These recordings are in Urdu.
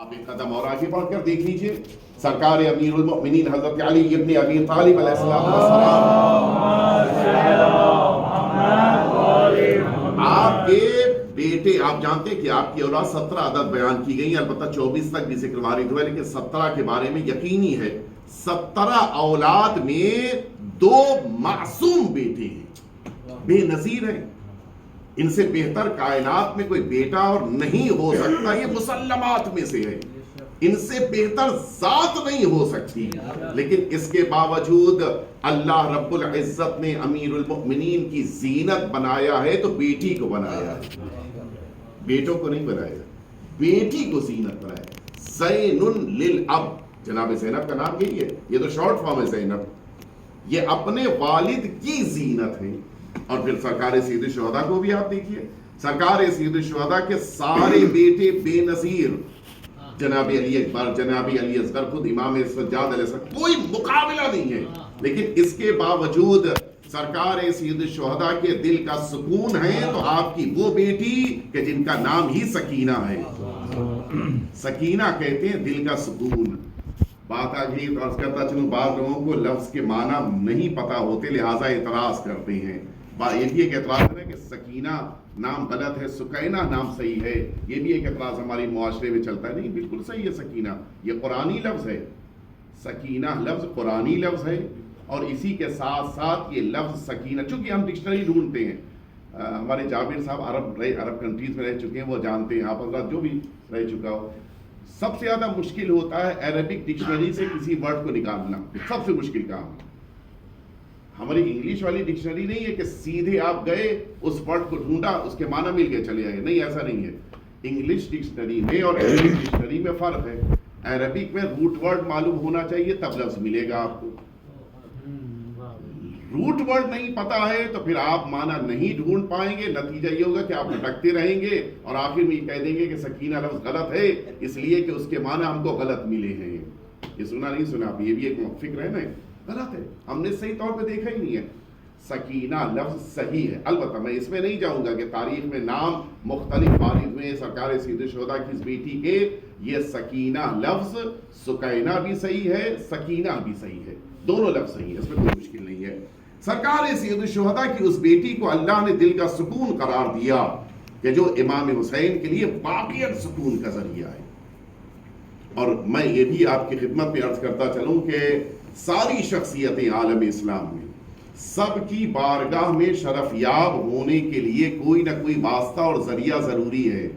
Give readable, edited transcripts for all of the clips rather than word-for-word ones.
آپ ایک قدم اور آگے بڑھ کر دیکھ لیجئے، سرکار امیر المؤمنین حضرت علی ابن ابی طالب علیہ السلام، آپ کے بیٹے، آپ جانتے ہیں کہ آپ کی اولاد 17 عدد بیان کی گئی، البتہ 24 تک بھی ذکر وارد ہوا، لیکن 17 کے بارے میں یقینی ہے 17 اولاد میں 2 معصوم بیٹے ہیں، بے نظیر ہیں، ان سے بہتر کائنات میں کوئی بیٹا اور نہیں ہو سکتا، یہ مسلمات میں سے ہے، ان سے بہتر ذات نہیں ہو سکتی، لیکن اس کے باوجود اللہ رب العزت نے امیر المؤمنین کی زینت بنایا ہے تو بیٹی کو بنایا ہے، بیٹوں کو نہیں بنایا، بیٹی کو زینت بنایا، زین للاب، جناب زینب کا نام یہی ہے، یہ تو شارٹ فارم ہے زینب، یہ اپنے والد کی زینت ہے۔ اور پھر سرکار سید الشہداء کو بھی آپ دیکھیے، سرکار سید الشہداء کے سارے بیٹے بے نظیر، جناب علی اکبر، جناب علی اصغر، خود امام سجاد علیہ السلام، کوئی مقابلہ نہیں ہے، لیکن اس کے باوجود سرکار سید الشہداء کے دل کا سکون ہے تو آپ کی وہ بیٹی کہ جن کا نام ہی سکینہ ہے، سکینہ کہتے ہیں دل کا سکون۔ بات آ گئی تو عرض کرتا چلوں، بعض لوگوں کو لفظ کے معنی نہیں پتا ہوتے لہٰذا اعتراض کرتے ہیں، یہ بھی ایک اعتراض ہے کہ سکینہ نام غلط ہے، سکینہ نام صحیح ہے، یہ بھی ایک اعتراض ہماری معاشرے میں چلتا ہے، نہیں بالکل صحیح ہے، سکینہ یہ قرآنی لفظ ہے، سکینہ لفظ قرآنی لفظ ہے، اور اسی کے ساتھ ساتھ یہ لفظ سکینہ، چونکہ ہم ڈکشنری ڈھونڈتے ہیں، ہمارے جابر صاحب عرب کنٹریز میں رہ چکے ہیں، وہ جانتے ہیں، آپ حضرات جو بھی رہ چکا ہو، سب سے زیادہ مشکل ہوتا ہے عربک ڈکشنری سے کسی ورڈ کو نکالنا، سب سے مشکل کام۔ ہماری انگلش والی ڈکشنری نہیں ہے کہ سیدھے آپ گئے اس ورڈ کو ڈھونڈا اس کے معنی مل گئے چلے آئے، نہیں ایسا نہیں ہے، انگلش ڈکشنری میں اور عربک ڈکشنری میں فرق ہے، عربک میں روٹ ورڈ معلوم ہونا چاہیے تب لفظ ملے گا آپ کو، روٹ ورڈ نہیں پتا ہے تو پھر آپ معنی نہیں ڈھونڈ پائیں گے، نتیجہ یہ ہوگا کہ آپ بھٹکتے رہیں گے اور آخر میں یہ کہہ دیں گے کہ سکینہ لفظ غلط ہے اس لیے کہ اس کے معنی ہم کو غلط ملے ہیں۔ یہ سنا نہیں سنا، یہ بھی ایک فکر ہے نا، غلط ہے، ہم نے صحیح طور پہ دیکھا ہی نہیں ہے، سکینہ لفظ صحیح ہے۔ البتہ میں اس میں نہیں جاؤں گا کہ تاریخ میں نام مختلف وارد ہوئے سرکار سید الشہداء کی اس بیٹی کے، یہ سکینہ لفظ سکینہ بھی صحیح ہے، سکینہ بھی صحیح ہے، دونوں لفظ صحیح ہے، اس میں کوئی مشکل نہیں ہے۔ سرکار سید الشہداء کی اس بیٹی کو اللہ نے دل کا سکون قرار دیا کہ جو امام حسین کے لیے واقعی سکون کا ذریعہ ہے۔ اور میں یہ بھی آپ کی خدمت میں عرض کرتا چلوں کہ ساری شخصیتیں عالم اسلام میں سب کی بارگاہ میں شرف یاب ہونے کے لیے کوئی نہ کوئی واسطہ اور ذریعہ ضروری ہے۔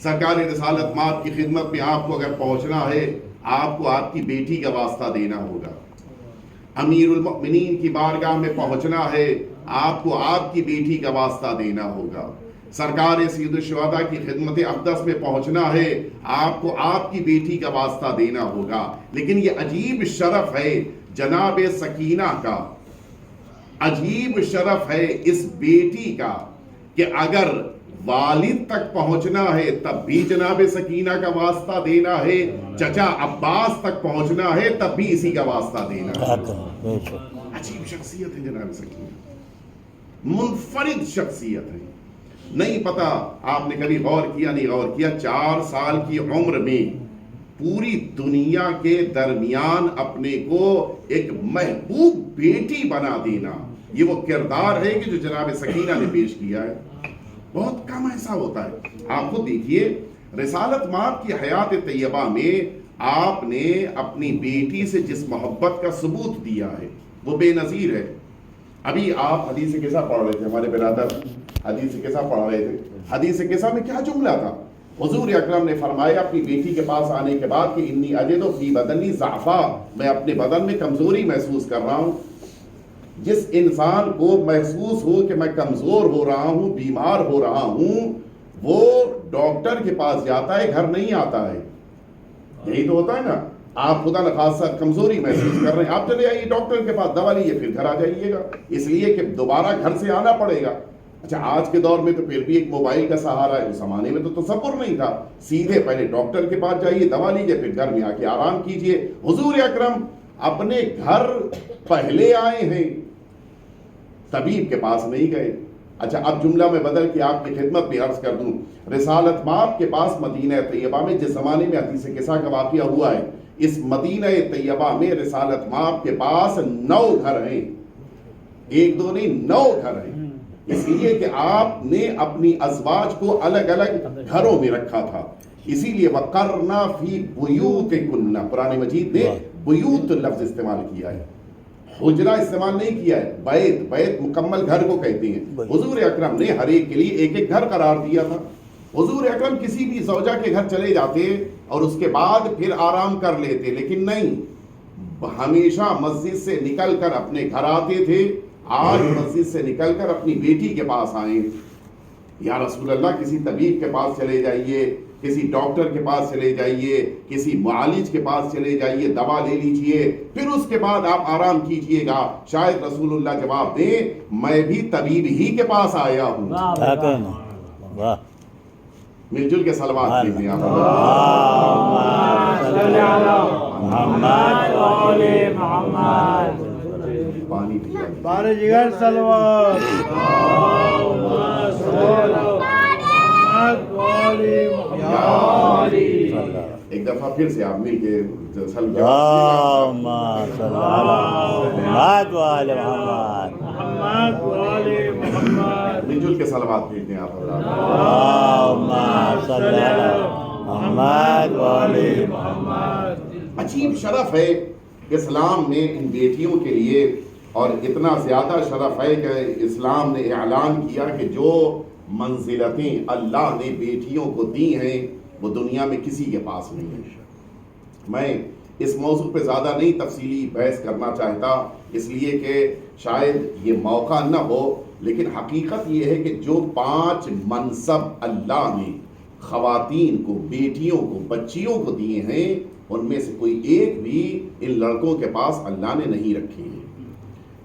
سرکار رسالت مآب کی خدمت میں آپ کو اگر پہنچنا ہے، آپ کو آپ کی بیٹی کا واسطہ دینا ہوگا۔ امیر المؤمنین کی بارگاہ میں پہنچنا ہے، آپ کو آپ کی بیٹی کا واسطہ دینا ہوگا۔ سرکار سید الشہداء کی خدمت اقدس میں پہنچنا ہے، آپ کو آپ کی بیٹی کا واسطہ دینا ہوگا۔ لیکن یہ عجیب شرف ہے جناب سکینہ کا، عجیب شرف ہے اس بیٹی کا کہ اگر والد تک پہنچنا ہے تب بھی جناب سکینہ کا واسطہ دینا ہے، چچا عباس تک پہنچنا ہے تب بھی اسی کا واسطہ دینا ہے۔ عجیب شخصیت ہے جناب سکینہ، منفرد شخصیت ہے۔ نہیں پتا آپ نے کبھی غور کیا نہیں غور کیا، 4 سال کی عمر میں پوری دنیا کے درمیان اپنے کو ایک محبوب بیٹی بنا دینا، یہ وہ کردار ہے کہ جو جناب سکینہ نے پیش کیا ہے، بہت کم ایسا ہوتا ہے۔ آپ خود دیکھیے رسالت مآب کی حیات طیبہ میں آپ نے اپنی بیٹی سے جس محبت کا ثبوت دیا ہے وہ بے نظیر ہے۔ ابھی آپ حدیث قصہ پڑھ رہے تھے، ہمارے برادر حدیث قصہ پڑھ رہے تھے، حدیث قصہ میں کیا جملہ تھا؟ حضور اکرم نے فرمایا اپنی بیٹی کے پاس آنے کے بعد کہ انی اجد فی بدنی ضعفا، میں اپنے بدن میں کمزوری محسوس کر رہا ہوں۔ جس انسان کو محسوس ہو کہ میں کمزور ہو رہا ہوں، بیمار ہو رہا ہوں، وہ ڈاکٹر کے پاس جاتا ہے، گھر نہیں آتا ہے۔ یہی تو ہوتا ہے نا، آپ خدا نخواستہ کمزوری محسوس کر رہے ہیں، آپ چلے آئیے ڈاکٹر کے پاس، دوا لیجیے، پھر گھر آ جائیے گا، اس لیے کہ دوبارہ گھر سے آنا پڑے گا۔ اچھا آج کے دور میں تو پھر بھی ایک موبائل کا سہارا ہے، اس زمانے میں تو تصور نہیں تھا، سیدھے پہلے ڈاکٹر کے پاس جائیے، دوا لیجیے، پھر گھر میں آ کے آرام کیجیے۔ حضور اکرم اپنے گھر پہلے آئے ہیں، طبیب کے پاس نہیں گئے، اچھا اب جملہ میں بدل کے آپ کی خدمت میں عرض کر دوں، رسالت مآب کے پاس مدینہ طیبہ میں جس زمانے میں حدیث قصہ کا واقعہ ہوا ہے، اس مدینہ طیبہ میں رسالت مآب کے پاس 9 گھر ہیں، 1 2 نہیں 9 گھر ہیں، اس لیے کہ آپ نے اپنی ازواج کو الگ الگ گھروں میں رکھا تھا، اسی لیے وَقَرْنَا فِي بُيُوتِكُنَّ، قرآن مجید نے بیوت لفظ استعمال کیا ہے، حجرہ استعمال نہیں کیا ہے، بیت، بیت مکمل گھر کو کہتے ہیں۔ حضور اکرم نے ہر ایک کے لیے ایک ایک گھر قرار دیا تھا۔ حضور اکرم کسی بھی زوجہ کے گھر چلے جاتے اور اس کے بعد پھر آرام کر لیتے، لیکن نہیں، ہمیشہ مسجد سے نکل کر اپنے گھر آتے تھے۔ آج مسجد سے نکل کر اپنی بیٹی کے پاس آئیں، یا رسول اللہ کسی طبیب کے پاس چلے جائیے، کسی ڈاکٹر کے پاس چلے جائیے، کسی معالج کے پاس چلے جائیے، دوا لے لیجئے، پھر اس کے بعد آپ آرام کیجئے گا۔ شاید رسول اللہ جواب دیں، میں بھی طبیب ہی کے پاس آیا ہوں۔ مل جل کے صلوات کیجئے آپ۔ پانی بارے جگر صلوات۔ ایک دفعہ پھر سے آپ مل کے مل جل کے صلوات بھیجتے ہیں آپ۔ عجیب شرف ہے اسلام میں ان بیٹیوں کے لیے، اور اتنا زیادہ شرف ہے کہ اسلام نے اعلان کیا کہ جو منزلتیں اللہ نے بیٹیوں کو دی ہیں وہ دنیا میں کسی کے پاس نہیں ہے۔ میں اس موضوع پہ زیادہ نہیں تفصیلی بحث کرنا چاہتا، اس لیے کہ شاید یہ موقع نہ ہو، لیکن حقیقت یہ ہے کہ جو 5 منصب اللہ نے خواتین کو، بیٹیوں کو، بچیوں کو دیے ہیں، ان میں سے کوئی ایک بھی ان لڑکوں کے پاس اللہ نے نہیں رکھے ہیں۔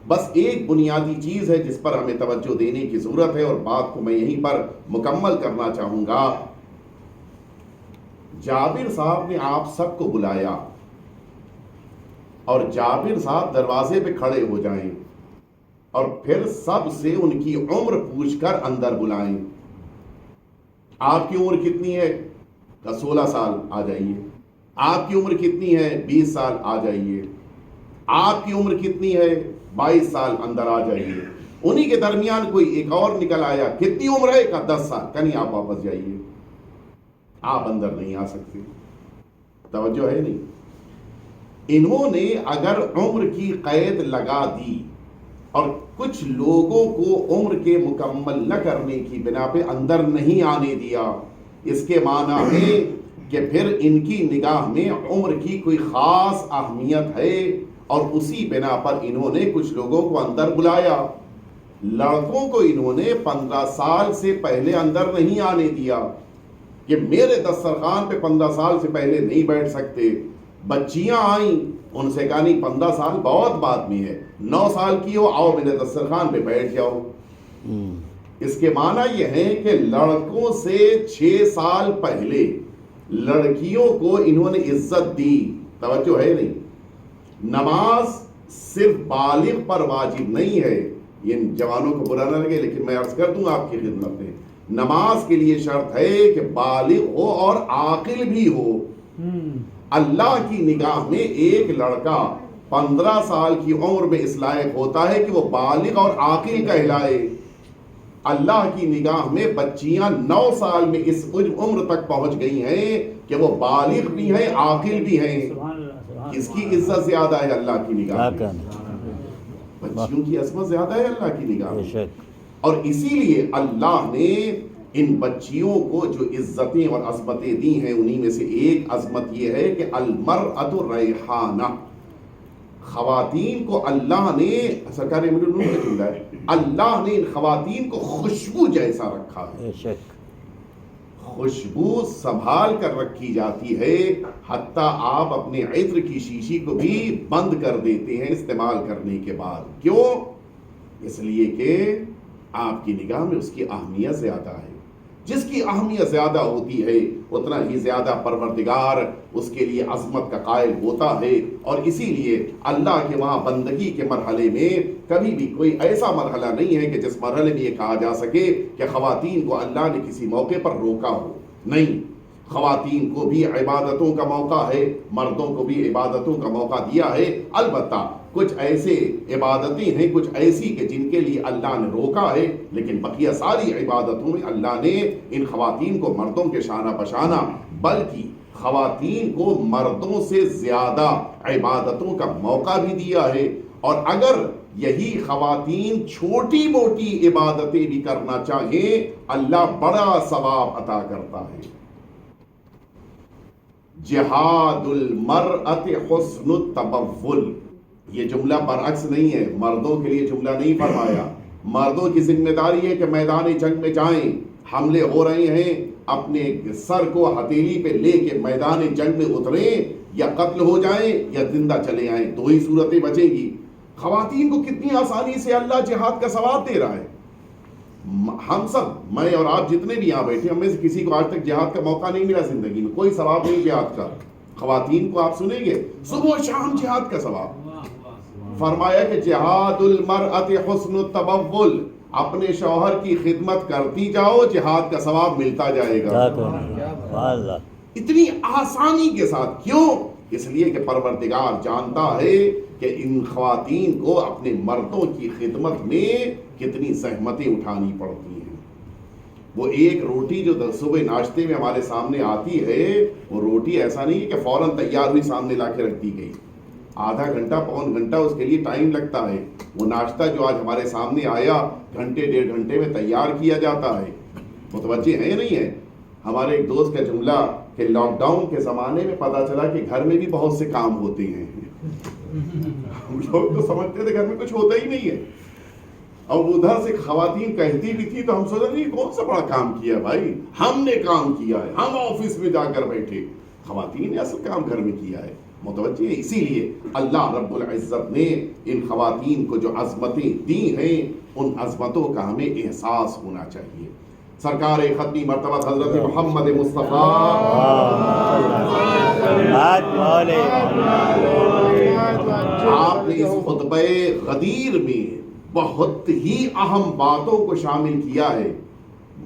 بس ایک بنیادی چیز ہے جس پر ہمیں توجہ دینے کی ضرورت ہے، اور بات کو میں یہیں پر مکمل کرنا چاہوں گا۔ جابر صاحب نے آپ سب کو بلایا، اور جابر صاحب دروازے پہ کھڑے ہو جائیں اور پھر سب سے ان کی عمر پوچھ کر اندر بلائیں۔ آپ کی عمر کتنی ہے؟ 16 سال، آ جائیے۔ آپ کی عمر کتنی ہے؟ 20 سال، آ جائیے۔ آپ کی عمر کتنی ہے؟ 22 سال، اندر آ جائیے۔ انہی کے درمیان کوئی ایک اور نکل آیا، کتنی عمر ہے؟ کہا 10 سال، کہا نہیں آپ واپس جائیے، آپ اندر نہیں آ سکتے۔ توجہ ہے نہیں؟ انہوں نے اگر عمر کی قید لگا دی اور کچھ لوگوں کو عمر کے مکمل نہ کرنے کی بنا پہ اندر نہیں آنے دیا، اس کے معنی ہے کہ پھر ان کی نگاہ میں عمر کی کوئی خاص اہمیت ہے، اور اسی بنا پر انہوں نے کچھ لوگوں کو اندر بلایا۔ لڑکوں کو انہوں نے 15 سال سے پہلے اندر نہیں آنے دیا کہ میرے دسترخوان پہ 15 سال سے پہلے نہیں بیٹھ سکتے۔ بچیاں آئیں، ان سے کہا نہیں 15 سال بہت بعد میں ہے، 9 سال کی ہو، آؤ میرے دسترخوان پہ بیٹھ جاؤ۔ اس کے معنی یہ ہے کہ لڑکوں سے 6 سال پہلے لڑکیوں کو انہوں نے عزت دی۔ توجہ ہے نہیں؟ نماز صرف بالغ پر واجب نہیں ہے، یہ جوانوں کو برا نہ لگے لیکن میں عرض کر دوں آپ کی خدمت میں، نماز کے لیے شرط ہے کہ بالغ ہو اور عاقل بھی ہو۔ اللہ کی نگاہ میں ایک لڑکا 15 سال کی عمر میں اس لائق ہوتا ہے کہ وہ بالغ اور عاقل کہلائے۔ اللہ کی نگاہ میں بچیاں 9 سال میں اس عمر تک پہنچ گئی ہیں کہ وہ بالغ بھی ہیں، عاقل بھی ہیں۔ اس کی عزت زیادہ ہے اللہ کی نگاہ میں، بچیوں کی عظمت زیادہ ہے اللہ کی نگاہ میں، اور اسی لیے اللہ نے ان بچیوں کو جو عزتیں اور عظمتیں دی ہیں، انہی میں سے ایک عظمت یہ ہے کہ المرأۃ ریحانہ، خواتین کو اللہ نے، سرکار امیر النور کا جملہ ہے، اللہ نے ان خواتین کو خوشبو جیسا رکھا ہے۔ خوشبو سنبھال کر رکھی جاتی ہے، حتیٰ آپ اپنے عطر کی شیشی کو بھی بند کر دیتے ہیں استعمال کرنے کے بعد۔ کیوں؟ اس لیے کہ آپ کی نگاہ میں اس کی اہمیت زیادہ ہے۔ جس کی اہمیت زیادہ ہوتی ہے اتنا ہی زیادہ پروردگار اس کے لیے عظمت کا قائل ہوتا ہے. اور اسی لیے اللہ کے وہاں بندگی کے مرحلے میں کبھی بھی کوئی ایسا مرحلہ نہیں ہے کہ جس مرحلے میں یہ کہا جا سکے کہ خواتین کو اللہ نے کسی موقع پر روکا ہو. نہیں، خواتین کو بھی عبادتوں کا موقع ہے، مردوں کو بھی عبادتوں کا موقع دیا ہے. البتہ کچھ ایسے عبادتیں ہیں، کچھ ایسی کہ جن کے لیے اللہ نے روکا ہے، لیکن بقیہ ساری عبادتوں میں اللہ نے ان خواتین کو مردوں کے شانہ بشانہ، بلکہ خواتین کو مردوں سے زیادہ عبادتوں کا موقع بھی دیا ہے. اور اگر یہی خواتین چھوٹی موٹی عبادتیں بھی کرنا چاہیں، اللہ بڑا ثواب عطا کرتا ہے. جہاد المرأة حسن التبول، یہ جملہ برعکس نہیں ہے، مردوں کے لیے جملہ نہیں فرمایا. مردوں کی ذمہ داری ہے کہ میدان جنگ میں جائیں، حملے ہو رہے ہیں، اپنے سر کو ہتھیلی پہ لے کے میدان جنگ میں اتریں، یا قتل ہو جائیں یا زندہ چلے آئیں، دو ہی صورتیں بچیں گی. خواتین کو کتنی آسانی سے اللہ جہاد کا ثواب دے رہا ہے. ہم سب، میں اور آپ جتنے بھی یہاں بیٹھے، ہم میں سے کسی کو آج تک جہاد کا موقع نہیں ملا زندگی میں، کوئی ثواب نہیں جہاد کا. خواتین کو آپ سنیں گے صبح و شام جہاد کا ثواب. فرمایا کہ جہاد المرأة حسن التبول، اپنے شوہر کی خدمت کرتی جاؤ، جہاد کا ثواب ملتا جائے گا. اتنی آسانی کے ساتھ. کیوں؟ اس لیے کہ پروردگار جانتا ہے کہ ان خواتین کو اپنے مردوں کی خدمت میں کتنی زحمتیں اٹھانی پڑتی ہیں. وہ ایک روٹی جو صبح ناشتے میں ہمارے سامنے آتی ہے، وہ روٹی ایسا نہیں ہے کہ فوراً تیار ہوئی سامنے لا کے رکھ دی گئی. آدھا گھنٹہ پون گھنٹہ اس کے لیے ٹائم لگتا ہے. وہ ناشتہ جو آج ہمارے سامنے آیا، گھنٹے ڈیڑھ گھنٹے میں تیار کیا جاتا ہے. متوجہ ہے یا نہیں ہے؟ ہمارے ایک دوست کا جملہ کہ لاک ڈاؤن کے زمانے میں پتا چلا کہ گھر میں بھی بہت سے کام ہوتے ہیں. ہم لوگ تو سمجھتے تھے گھر میں کچھ ہوتا ہی نہیں ہے. اور ادھر سے خواتین کہتی بھی تھی تو ہم سوچا نہیں کون سا بڑا کام کیا بھائی، ہم نے کام کیا ہے، ہم آفس میں جا کر بیٹھے. خواتین نے اصل کام گھر میں کیا ہے. متوجہ ہے؟ اسی لیے اللہ رب العزت نے ان خواتین کو جو عظمتیں دی ہیں، ان عظمتوں کا ہمیں احساس ہونا چاہیے. سرکار ختمی مرتبہ حضرت محمد مصطفیٰ آپ نے اس خطبہ غدیر میں بہت ہی اہم باتوں کو شامل کیا ہے.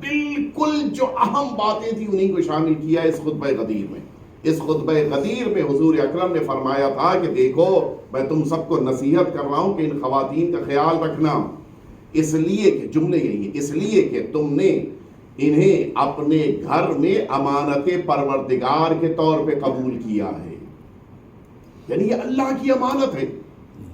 بالکل جو اہم باتیں تھیں انہیں کو شامل کیا ہے اس خطبہ غدیر میں. اس خطبہ غدیر میں حضور اکرم نے فرمایا تھا کہ دیکھو میں تم سب کو نصیحت کر رہا ہوں کہ ان خواتین کا خیال رکھنا، اس لیے کہ جملے یہی ہے، اس لیے کہ تم نے انہیں اپنے گھر میں امانت پروردگار کے طور پہ قبول کیا ہے. یعنی یہ اللہ کی امانت ہے.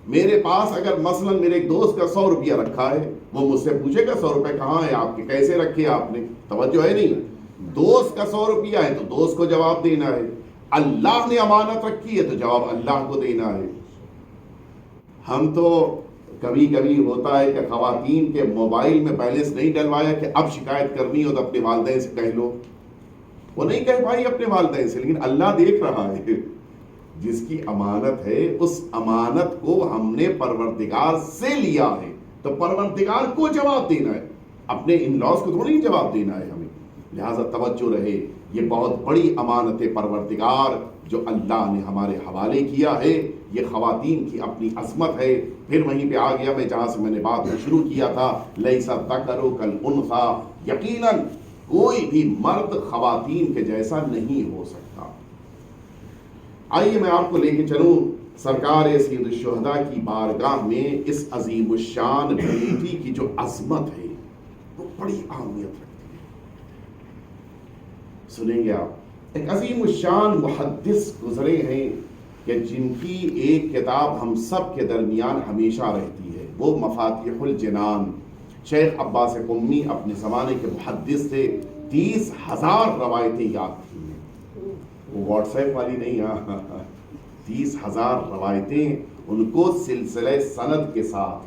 میرے پاس اگر مثلا میرے ایک دوست کا 100 روپیہ رکھا ہے، وہ مجھ سے پوچھے گا 100 روپے کہاں ہے آپ کے، کیسے رکھے آپ نے؟ توجہ ہے نہیں؟ دوست کا 100 روپیہ ہے تو دوست کو جواب دینا ہے. اللہ نے امانت رکھی ہے تو جواب اللہ کو دینا ہے. ہم تو کبھی کبھی ہوتا ہے کہ خواتین کے موبائل میں بیلنس نہیں ڈلوایا کہ اب شکایت کرنی ہو تو اپنے والدین سے کہہ لو. وہ نہیں کہہ پائی اپنے والدین سے، لیکن اللہ دیکھ رہا ہے. جس کی امانت ہے اس امانت کو ہم نے پروردگار سے لیا ہے تو پروردگار کو جواب دینا ہے، اپنے ان لاس کو تھوڑی جواب دینا ہے ہمیں. لہذا توجہ رہے، یہ بہت بڑی امانت پروردگار جو اللہ نے ہمارے حوالے کیا ہے. یہ خواتین کی اپنی عظمت ہے. پھر وہیں پہ آ گیا میں جہاں سے میں نے بات شروع کیا تھا، لیس الذکر کالانثی، یقیناً کوئی بھی مرد خواتین کے جیسا نہیں ہو سکتا. آئیے میں آپ کو لے کے چلوں سرکار سید الشہداء کی بارگاہ میں. اس عظیم الشان بیٹی کی جو عظمت ہے وہ بڑی اہمیت رکھتی ہے. سنیں گے آپ، ایک عظیم الشان محدث گزرے ہیں کہ جن کی ایک کتاب ہم سب کے درمیان ہمیشہ رہتی ہے، وہ مفاتیح الجنان. شیخ عباس قمی اپنے زمانے کے محدث تھے. 30,000 روایتیں یاد تھیں. وہ واٹس ایپ والی نہیں، 30,000 روایتیں ان کو سلسلہ سند کے ساتھ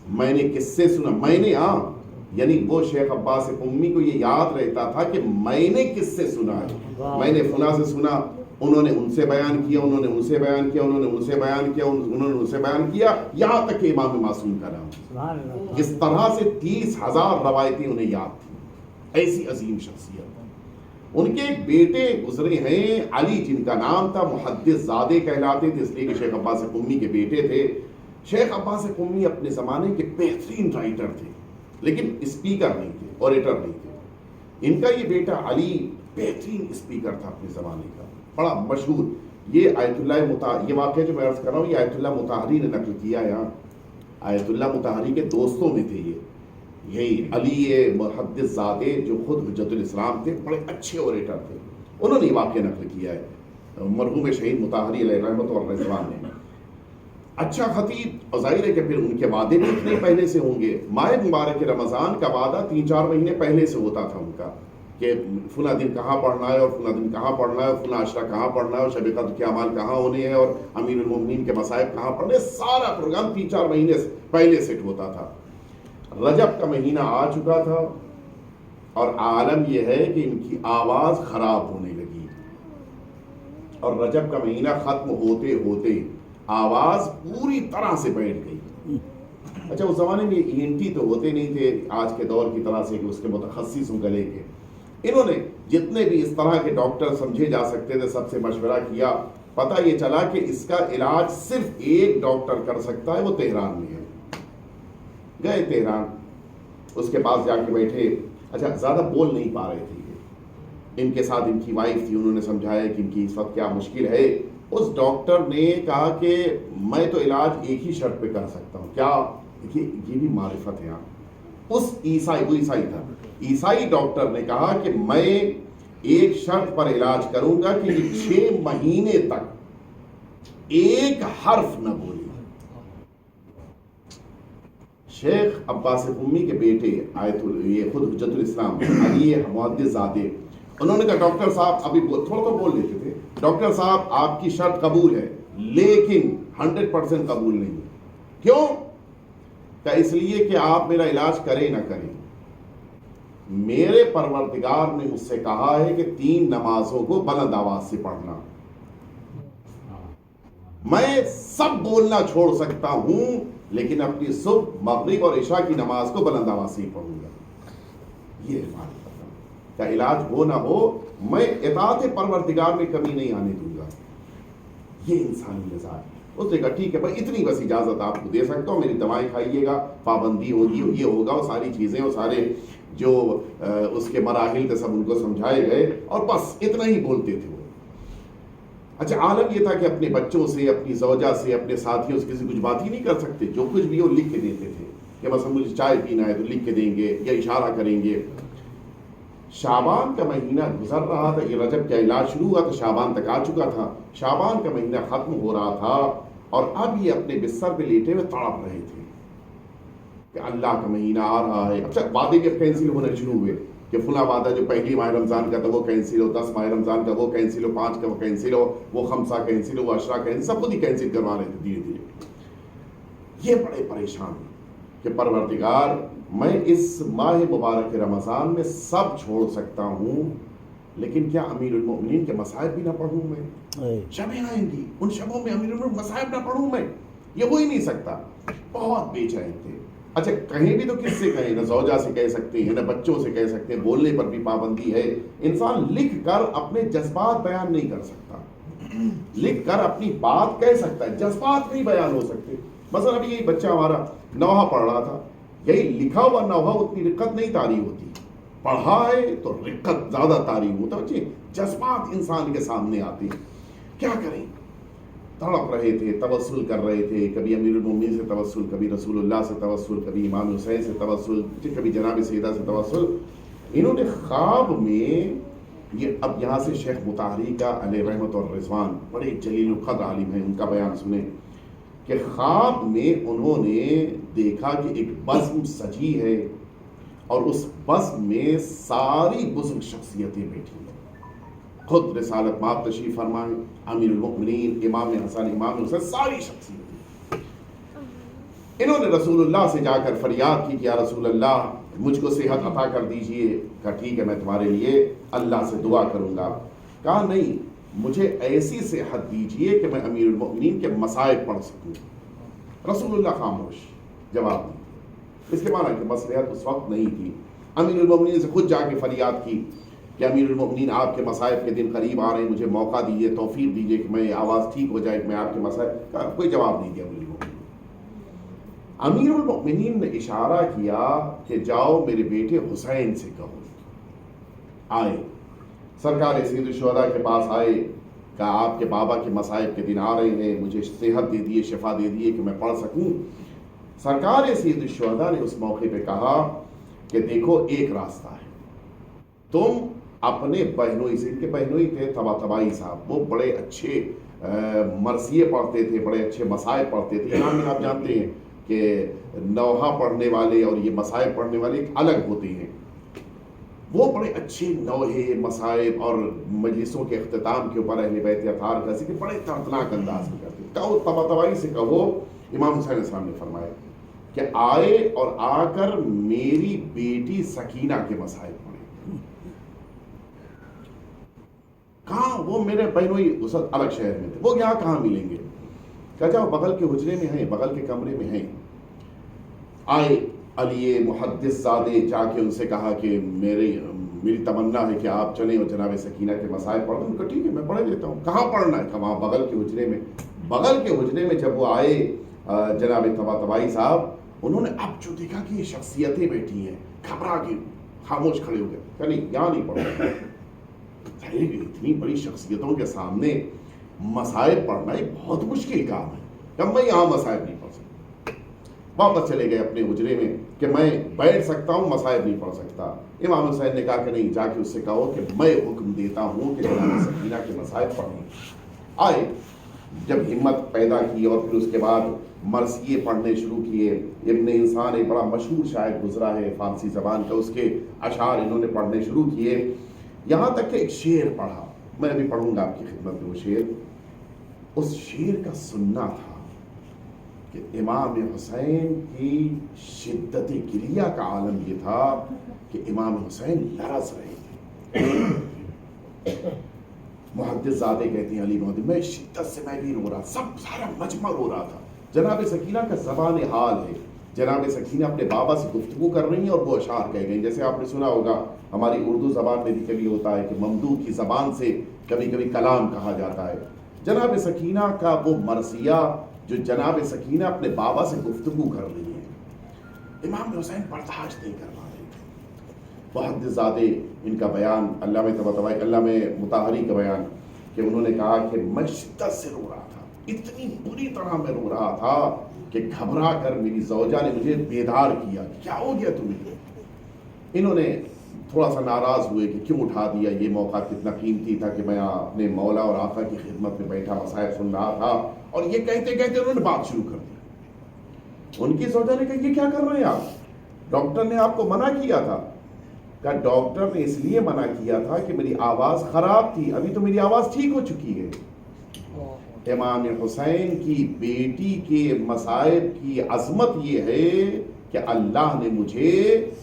میں نے کس سے سنا، میں نے یعنی وہ شیخ عباس قمی کو یہ یاد رہتا تھا کہ میں نے کس سے سنا ہے. میں نے فلاں سے سنا، انہوں نے ان سے بیان کیا، انہوں نے ان سے بیان کیا، انہوں نے ان سے بیان کیا، انہوں نے ان سے بیان کیا، یہاں تک کہ امام معصوم کا نام اس طرح سے 30,000 روایتیں انہیں یاد تھیں. ایسی عظیم شخصیت. ان کے ایک بیٹے گزرے ہیں علی، جن کا نام تھا، محدث زادے کہلاتے تھے، اس لیے کہ شیخ عباس قمی کے بیٹے تھے. شیخ عباس قمی اپنے زمانے کے بہترین رائٹر تھے، لیکن اسپیکر نہیں تھے، اوریٹر نہیں تھے. ان کا یہ بیٹا علی بہترین اسپیکر تھا اپنے زمانے کا، بڑا مشہور. یہ آیت اللہ یہ واقعہ جو میں عرض کر رہا ہوں، یہ آیت اللہ مطہری نے نقل کیا. یہاں آیت اللہ مطہری کے دوستوں میں تھے یہی علی محدث زادے، جو خود حجت الاسلام تھے، بڑے اچھے اوریٹر تھے. انہوں نے یہ واقعہ نقل کیا ہے، مرحوم شہید مطہری علیہ رحمت اور رضوان نے. اچھا خطیب، اور ظاہر ہے کہ پھر ان کے وعدے بھی اتنے پہلے سے ہوں گے. ماہ مبارک رمضان کا وعدہ 3-4 مہینے پہلے سے ہوتا تھا ان کا، کہ فلاں دن کہاں پڑھنا ہے، اور فلاں دن کہاں پڑھنا ہے، اور فلاں عشرہ کہاں پڑھنا ہے، اور شب قدر کے اعمال کہاں ہونے ہیں، اور امیر المومنین کے مصائب کہاں پڑھنے. سارا پروگرام 3-4 مہینے پہلے سیٹ ہوتا تھا. رجب کا مہینہ آ چکا تھا، اور عالم یہ ہے کہ ان کی آواز خراب ہونے لگی، اور رجب کا مہینہ ختم ہوتے ہوتے آواز پوری طرح سے بیٹھ گئی. اچھا، اس زمانے میں ENT تو ہوتے نہیں تھے آج کے دور کی طرح سے کہ اس کے متخصص ہوں گلے کے. انہوں نے جتنے بھی اس طرح کے ڈاکٹر سمجھے جا سکتے تھے سب سے مشورہ کیا. پتہ یہ چلا کہ اس کا علاج صرف ایک ڈاکٹر کر سکتا ہے، وہ تہران میں ہے. گئے تہران، اس کے پاس جا کے بیٹھے. اچھا، زیادہ بول نہیں پا رہے تھے، ان کے ساتھ ان کی وائف تھی. انہوں نے سمجھایا کہ ان کی اس وقت کیا مشکل ہے. اس ڈاکٹر نے کہا کہ میں تو علاج ایک ہی شرط پہ کر سکتا ہوں. کیا؟ یہ بھی معرفت ہے. اس عیسائی، وہ عیسائی تھا، عیسائی ڈاکٹر نے کہا کہ میں ایک شرط پر علاج کروں گا کہ یہ 6 مہینے تک ایک حرف نہ بولے. شیخ عباس قمی کے بیٹے یہ خود حجت الاسلام علی محدث زادے، انہوں نے کہا ڈاکٹر صاحب، ابھی تھوڑا تو بول لیتے تھے، ڈاکٹر صاحب آپ کی شرط قبول ہے لیکن 100% قبول نہیں. کیوں؟ کہ اس لیے کہ آپ میرا علاج کریں نہ کریں، میرے پروردگار نے مجھ سے کہا ہے کہ 3 نمازوں کو بلند آواز سے پڑھنا. میں سب بولنا چھوڑ سکتا ہوں لیکن اپنی صبح، مغرب اور عشاء کی نماز کو بلند آواز سے ہی پڑھوں گا. یہ کا علاج ہو نہ ہو، میں اطاعت پروردگار میں کمی نہیں آنے دوں گا. یہ انسانی مزاج. اس نے کہا ٹھیک ہے بھائی، اتنی بس اجازت آپ کو دے سکتا ہوں، میری دوائیں کھائیے گا، پابندی ہوگی، یہ ہوگا، وہ ساری چیزیں، وہ سارے جو اس کے مراحل تھے سب ان کو سمجھائے گئے، اور بس اتنا ہی بولتے تھے وہ. اچھا، عالم یہ تھا کہ اپنے بچوں سے، اپنی زوجہ سے، اپنے ساتھیوں سے کسی کچھ بات ہی نہیں کر سکتے. جو کچھ بھی وہ لکھ کے دیتے تھے کہ بس مجھے چائے پینا ہے تو لکھ کے دیں گے یا اشارہ کریں گے. شعبان کا مہینہ گزر رہا تھا، یہ رجب کا علاج شروع ہوا تو شعبان تک آ چکا تھا. شعبان کا مہینہ ختم ہو رہا تھا، اور اب یہ اپنے بستر پہ لیٹے ہوئے تڑپ رہے تھے کہ اللہ کا مہینہ آ رہا ہے. اچھا، وعدے کے کینسل ہونے شروع ہوئے کہ فلاں وعدہ جو پہلی ماہ رمضان کا تھا وہ کینسل ہو، 10 ماہ رمضان کا وہ کینسل ہو، 5 کا وہ کینسل ہو، وہ 5 کینسل ہو، وہ 10 کینسل، سب خود ہی کینسل کروا رہے تھے دھیرے دھیرے. یہ بڑے پریشان کہ پروردگار، میں اس ماہ مبارک رمضان میں سب چھوڑ سکتا ہوں لیکن کیا امیر المومنین کے مصائب بھی نہ پڑھوں میں؟ شبیں آئیں گی، ان شبوں میں امیر المومنین مصائب نہ پڑھوں میں؟ یہ ہو ہی نہیں سکتا. بہت بے چین تھے. اچھا، کہیں بھی تو کس سے کہیں؟ نہ زوجہ سے کہہ سکتے ہیں، نہ بچوں سے کہہ سکتے ہیں، بولنے پر بھی پابندی ہے. انسان لکھ کر اپنے جذبات بیان نہیں کر سکتا، لکھ کر اپنی بات کہہ سکتا ہے، جذبات نہیں بیان ہو سکتے. مثلا ابھی یہی بچہ ہمارا نوحہ پڑھ رہا تھا، یہی لکھا ہوا نوحہ اتنی رقت نہیں طاری ہوتی، پڑھا ہے تو رقت زیادہ طاری ہوتا. جذبات انسان کے سامنے آتے ہیں. کیا کریں؟ تڑپ رہے تھے، توسل کر رہے تھے، کبھی امیر المومنین سے توسل، کبھی رسول اللہ سے توسل، کبھی امام حسین سے توسل، کبھی جناب سیدہ سے توسل. انہوں نے خواب میں، یہ اب یہاں سے شیخ مطہری کا علیہ رحمت اور رضوان، بڑے جلیل القدر عالم ہیں، ان کا بیان سنیں کہ خواب میں انہوں نے دیکھا کہ ایک بزم سجی ہے اور اس بزم میں ساری بزرگ شخصیتیں بیٹھی ہیں. خود رسالت مآب تشریف فرمائیں، امیر المؤمنین، امام حسن، امام حسین، ساری شخصیتیں. انہوں نے رسول اللہ سے جا کر فریاد کی کہ یا رسول اللہ، مجھ کو صحت عطا کر دیجئے. کہا ٹھیک ہے، میں تمہارے لیے اللہ سے دعا کروں گا. کہا نہیں، مجھے ایسی صحت دیجئے کہ میں امیر المؤمنین کے مصائب پڑھ سکوں. رسول اللہ خاموش، جواب نہیں. اس کے معنی کہ مصلحت اس وقت نہیں تھی. امیر المؤمنین سے خود جا کے فریاد کی کہ امیر المؤمنین آپ کے مصائب کے دن قریب آ رہے ہیں، مجھے موقع دیجیے، توفیق دیجیے کہ میں آواز ٹھیک ہو جائے کہ میں آپ کے مصائب کا. کوئی جواب نہیں دیا امیر المؤمنین. امیر المؤمنین نے اشارہ کیا کہ جاؤ میرے بیٹے حسین سے کہو. آئے سرکار سید الشہداء کے پاس آئے، کہا آپ کے بابا کے مصائب کے دن آ رہے ہیں، مجھے صحت دے دیے، شفا دے دیے کہ میں پڑھ سکوں. سرکار سید الشہداء نے اس موقع پہ کہا کہ دیکھو ایک راستہ ہے، تم اپنے بہنوئی سے، ان کے بہنوئی تھے طباطبائی صاحب، وہ بڑے اچھے مرثیے پڑھتے تھے، بڑے اچھے مصائب پڑھتے تھے. ایران میں آپ جانتے ہیں کہ نوحہ پڑھنے والے اور یہ مصائب پڑھنے والے ایک الگ ہوتے ہیں. وہ بڑے اچھے نوحے، مصائب اور مجلسوں کے اختتام کے اوپر اہل بیت اطہار کا ذکر بڑے دردناک انداز میں کرتے. کہو طباطبائی سے کہو، امام حسین علیہ السلام نے فرمایا کہ آئے اور آ کر میری بیٹی سکینہ کے مصائب پڑھیں. کہاں؟ وہ میرے بہنوئی اس وقت الگ شہر میں تھے، وہ یہاں کہاں ملیں گے؟ کہا جاؤ بغل کے حجرے میں ہیں، بغل کے کمرے میں ہیں. آئے علی محدث زادے، جا کے ان سے کہا کہ میری تمنا ہے کہ آپ چلیں اور جناب سکینہ کے مصائب پڑھ دیں. ان کو ٹھیک ہے میں پڑھ دیتا ہوں. کہاں پڑھنا ہے؟ کہ وہاں بغل کے حجرے میں. بغل کے حجرے میں جب وہ آئے جناب طباطبائی صاحب، انہوں نے اب جو دیکھا کہ یہ شخصیتیں بیٹھی ہیں، گھبرا کے خاموش کھڑے ہو گئے کہ نہیں یہاں نہیں پڑھنا. اتنی بڑی شخصیتوں کے سامنے مصائب پڑھنا ایک بہت مشکل کام ہے، کہ میں یہاں مصائب نہیں پڑھ سکتا. واپس چلے گئے اپنے حجرے میں کہ میں بیٹھ سکتا ہوں، مصائب نہیں پڑھ سکتا. امام حسین نے کہا کہ نہیں، جا کے اس سے کہو کہ میں حکم دیتا ہوں کہ جناب سکینہ کے مصائب پڑھیں. آئے جب ہمت پیدا کی اور پھر اس کے بعد مرثیے پڑھنے شروع کیے. ابن انسان ایک بڑا مشہور شاعر گزرا ہے فارسی زبان کا، اس کے اشعار انہوں نے پڑھنے شروع کیے، یہاں تک کہ ایک شعر پڑھا. میں ابھی پڑھوں گا آپ کی خدمت میں وہ شعر. اس شعر کا سننا تھا کہ امام حسین کی شدت گریہ کا عالم یہ تھا کہ امام حسین لرز رہے تھے. محدث زادے کہتے ہیں علی محدث، میں شدت سے میں بھی رو رہا، سارا مجمع رو رہا تھا. جناب سکینہ کا زبان حال ہے، جناب سکینہ اپنے بابا سے گفتگو کر رہی ہیں اور وہ اشعار کہہ گئی. جیسے آپ نے سنا ہوگا ہماری اردو زبان میں بھی کبھی ہوتا ہے کہ ممدوح کی زبان سے کبھی کبھی کلام کہا جاتا ہے. جناب سکینہ کا وہ مرثیہ جو جناب سکینہ اپنے بابا سے گفتگو کر رہی ہیں، امام حسین برداشت نہیں کر پا رہے تھے. محدث زادے ان کا بیان، علامہ طباطبائی، علامہ مطہری کا بیان، کہ انہوں نے کہا کہ میں شدت سے رو رہا تھا، اتنی بری طرح میں رو رہا تھا کہ گھبرا کر میری زوجہ نے مجھے بیدار کیا. کیا ہو گیا تمہیں؟ انہوں نے تھوڑا سا ناراض ہوئے کہ کیوں اٹھا دیا، یہ موقع کتنا قیمتی تھا کہ میں اپنے مولا اور آقا کی خدمت میں بیٹھا مصائب سن رہا تھا. اور یہ کہتے کہتے انہوں نے بات شروع کر دی. ان کی زوجہ نے کہا یہ کیا کر رہے ہیں آپ؟ ڈاکٹر نے آپ کو منع کیا تھا. کہا ڈاکٹر نے اس لیے منع کیا تھا کہ میری آواز خراب تھی، ابھی تو میری آواز ٹھیک ہو چکی ہے. امام حسین کی بیٹی کے مصائب کی عظمت یہ ہے کہ اللہ نے مجھے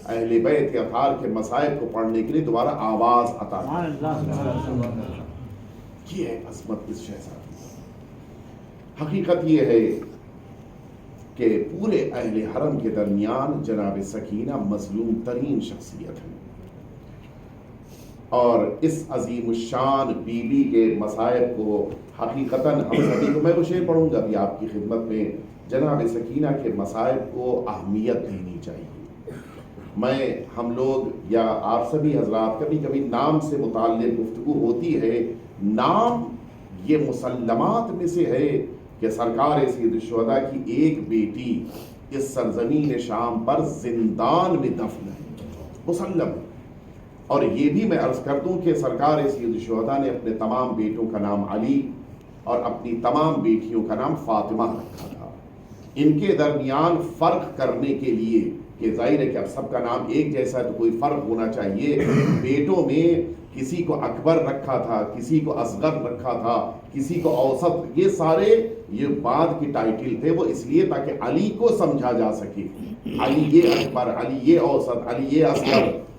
اہل بیت اطہار کے مصائب کو پڑھنے کے لیے دوبارہ آواز عطا کی. یہ ہے عظمت اس شہزادی. حقیقت یہ ہے کہ پورے اہل حرم کے درمیان جناب سکینہ مظلوم ترین شخصیت ہے، اور اس عظیم الشان بیوی کے مصائب کو حقیقتاً ہم سبھی کو، میں وہ شعر پڑھوں گا ابھی آپ کی خدمت میں، جناب سکینہ کے مصائب کو اہمیت دینی چاہیے. میں ہم لوگ یا آپ سبھی حضرات کبھی کبھی نام سے متعلق گفتگو ہوتی ہے. نام یہ مسلمات میں سے ہے کہ سرکار سید الشہداء کی ایک بیٹی اس سرزمین شام پر زندان میں دفن ہے، مسلم ہے. اور یہ بھی میں عرض کر دوں کہ سرکار سید الشہداء نے اپنے تمام بیٹوں کا نام علی اور اپنی تمام بیٹیوں کا نام فاطمہ رکھا تھا. ان کے درمیان فرق کرنے کے لیے کہ ظاہر ہے کہ اب سب کا نام ایک جیسا ہے تو کوئی فرق ہونا چاہیے. بیٹوں میں کسی کو اکبر رکھا تھا، کسی کو اصغر رکھا تھا، کسی کو اوسط. یہ سارے یہ بعد کی ٹائٹل تھے، وہ اس لیے تاکہ علی کو سمجھا جا سکے. علی یہ اکبر، علی یہ اوسط، علی یہ اصغر.